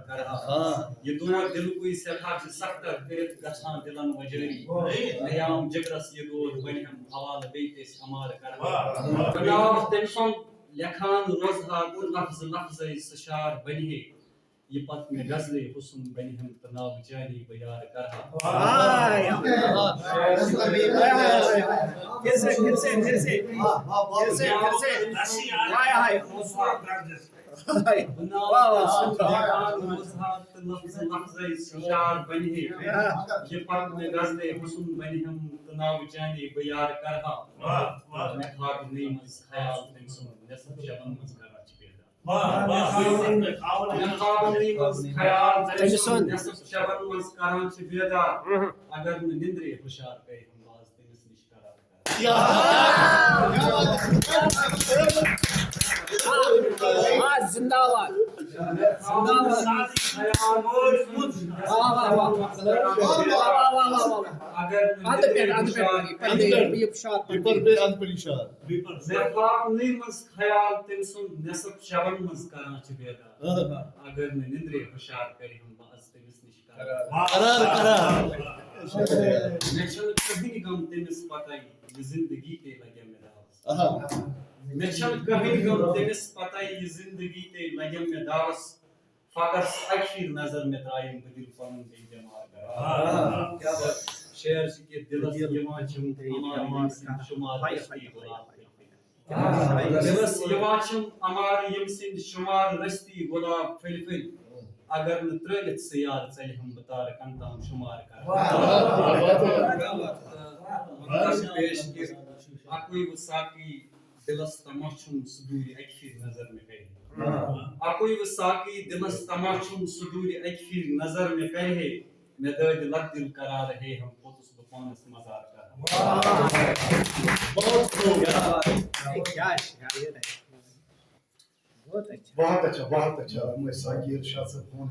کرہا یہ دود دل کوئی سٹھا سخت کرت گژھان دلن وجری نیام جگرس یہ دود بنہم حوالہ بیتس امار کرہا بناو تم سند لکھان روزہا تو لفظ لفظ سشار بنہے یہ پت میں غزل حسن بنہم تو ناو جانی بیار کرہا لفظ لفظ سشار بنہے یہ پت میں غزل حسن بنہم تو ناو جانی بیار کرہا میں خواب نہیں مز خیال تم سن نصف شبن مز کرا اگر نندرے ہوشیار کرے ہم باز تمس نش قرار زندہ باد خیال تم سن نصف شبن مز کران بیدار اگر نندرے ہوشیار کرے ہم باز تمس نش قرار میں چھن کبھی غم تمس پتہ یہ زندگی تے لگے میں داوس میں چھن کبھی غم تمس پتہ یہ زندگی تے لگے میں داوس فقط اخیر نظر میں ترائیم بدل پن بے بیمار کرا شعر کے دلس یوان چھم ہمارے سند شمار رستی غلام دلس یوان چھم ہمارے یم سند شمار رستی غلام پھل پھل اگر نہ ترلت سیار چلہ ہم بتار کنتام شمار اکوئی و ساقی دلس تما چھم صدور اکفیر نظر میں کرے اکوئی و ساقی دلس تما چھم صدور اکفیر نظر میں کرے میں داد لگ دل قرار ہے ہم پوتس بپانس مزار کر بہت اچھا بہت اچھا میں ساقی ارشاد سے فون